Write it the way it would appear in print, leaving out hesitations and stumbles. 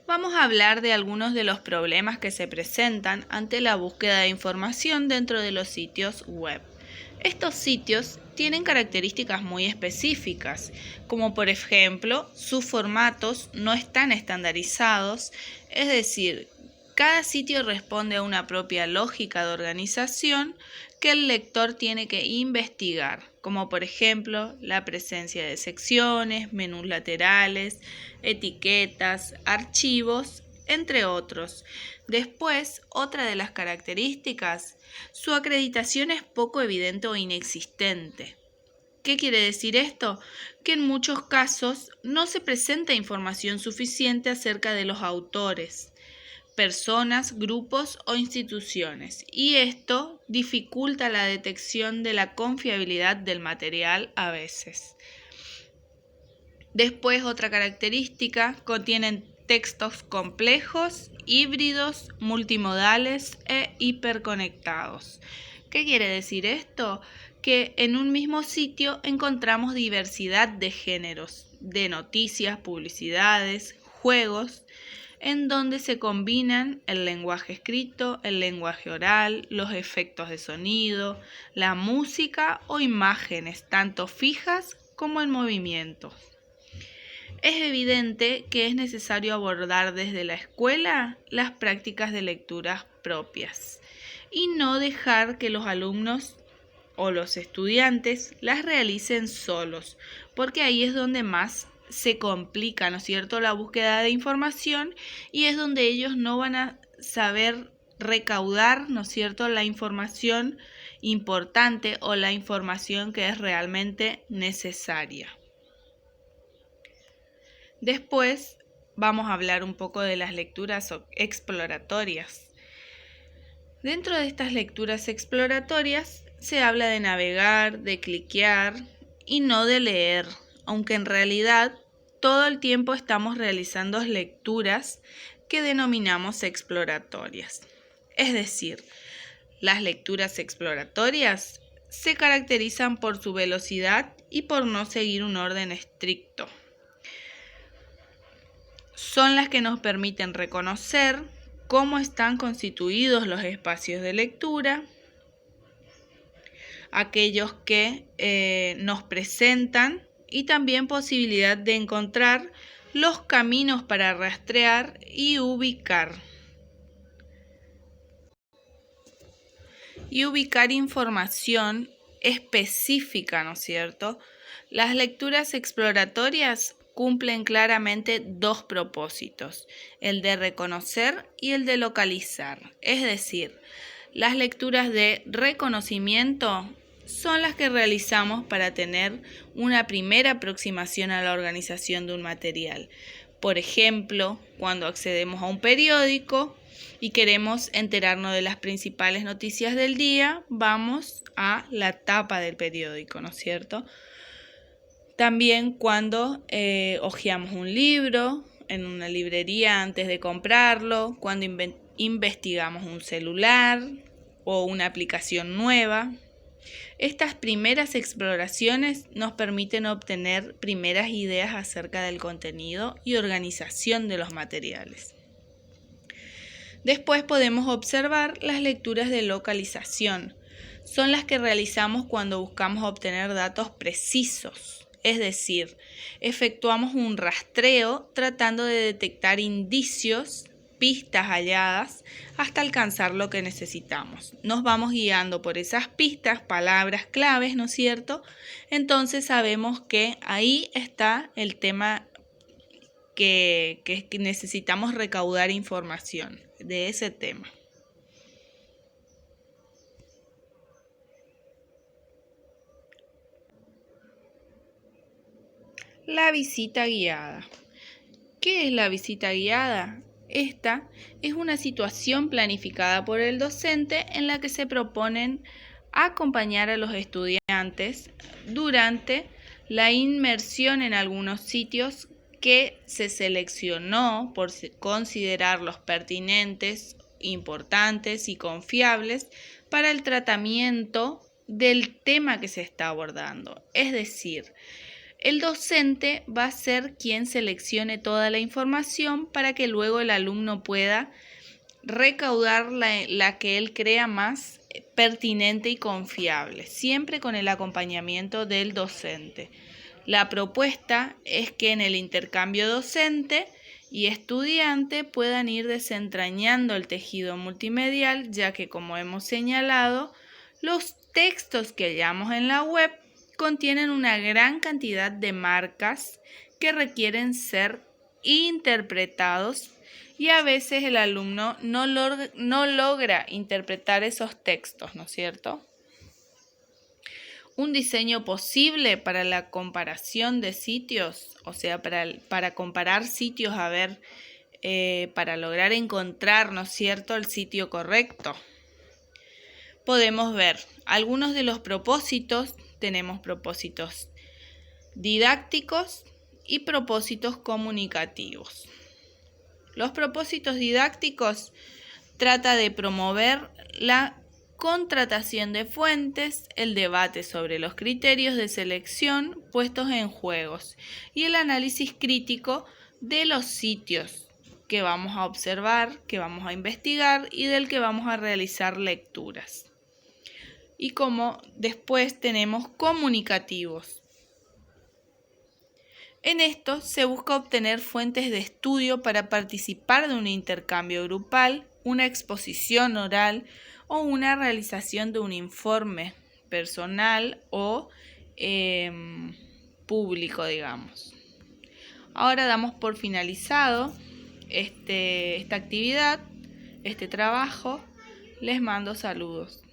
Vamos a hablar de algunos de los problemas que se presentan ante la búsqueda de información dentro de los sitios web. Estos sitios tienen características muy específicas, como por ejemplo, sus formatos no están estandarizados, es decir, cada sitio responde a una propia lógica de organización que el lector tiene que investigar, como por ejemplo la presencia de secciones, menús laterales, etiquetas, archivos, entre otros. Después, otra de las características, su acreditación es poco evidente o inexistente. ¿Qué quiere decir esto? Que en muchos casos no se presenta información suficiente acerca de los autores, personas, grupos o instituciones, y esto dificulta la detección de la confiabilidad del material a veces. Después, otra característica, contienen textos complejos, híbridos, multimodales e hiperconectados. ¿Qué quiere decir esto? Que en un mismo sitio encontramos diversidad de géneros, de noticias, publicidades, juegos, en donde se combinan el lenguaje escrito, el lenguaje oral, los efectos de sonido, la música o imágenes, tanto fijas como en movimiento. Es evidente que es necesario abordar desde la escuela las prácticas de lecturas propias y no dejar que los alumnos o los estudiantes las realicen solos, porque ahí es donde más se complica, ¿no es cierto?, la búsqueda de información, y es donde ellos no van a saber recaudar, ¿no es cierto?, la información importante o la información que es realmente necesaria. Después vamos a hablar un poco de las lecturas exploratorias. Dentro de estas lecturas exploratorias se habla de navegar, de cliquear y no de leer, aunque en realidad todo el tiempo estamos realizando lecturas que denominamos exploratorias. Es decir, las lecturas exploratorias se caracterizan por su velocidad y por no seguir un orden estricto. Son las que nos permiten reconocer cómo están constituidos los espacios de lectura, aquellos que nos presentan, y también posibilidad de encontrar los caminos para rastrear y ubicar. Y ubicar información específica, ¿no es cierto? Las lecturas exploratorias cumplen claramente dos propósitos, el de reconocer y el de localizar. Es decir, las lecturas de reconocimiento son las que realizamos para tener una primera aproximación a la organización de un material. Por ejemplo, cuando accedemos a un periódico y queremos enterarnos de las principales noticias del día, vamos a la tapa del periódico, ¿no es cierto? También cuando hojeamos un libro en una librería antes de comprarlo, cuando investigamos un celular o una aplicación nueva. Estas primeras exploraciones nos permiten obtener primeras ideas acerca del contenido y organización de los materiales. Después podemos observar las lecturas de localización. Son las que realizamos cuando buscamos obtener datos precisos. Es decir, efectuamos un rastreo tratando de detectar indicios, pistas halladas, hasta alcanzar lo que necesitamos. Nos vamos guiando por esas pistas, palabras claves, ¿no es cierto? Entonces sabemos que ahí está el tema que necesitamos recaudar información de ese tema. La visita guiada. ¿Qué es la visita guiada? Esta es una situación planificada por el docente en la que se proponen acompañar a los estudiantes durante la inmersión en algunos sitios que se seleccionó por considerarlos pertinentes, importantes y confiables para el tratamiento del tema que se está abordando. Es decir, El docente va a ser quien seleccione toda la información para que luego el alumno pueda recaudar la que él crea más pertinente y confiable, siempre con el acompañamiento del docente. La propuesta es que en el intercambio docente y estudiante puedan ir desentrañando el tejido multimedial, ya que, como hemos señalado, los textos que hallamos en la web contienen una gran cantidad de marcas que requieren ser interpretados y a veces el alumno no logra interpretar esos textos, ¿no es cierto? Un diseño posible para la comparación de sitios, o sea, para comparar sitios, para lograr encontrar, ¿no es cierto?, el sitio correcto. Podemos ver algunos de los propósitos. Tenemos propósitos didácticos y propósitos comunicativos. Los propósitos didácticos trata de promover la contratación de fuentes, el debate sobre los criterios de selección puestos en juegos y el análisis crítico de los sitios que vamos a observar, que vamos a investigar y del que vamos a realizar lecturas. Y como después tenemos comunicativos. En esto se busca obtener fuentes de estudio para participar de un intercambio grupal, una exposición oral o una realización de un informe personal o público, digamos. Ahora damos por finalizado esta actividad, este trabajo. Les mando saludos.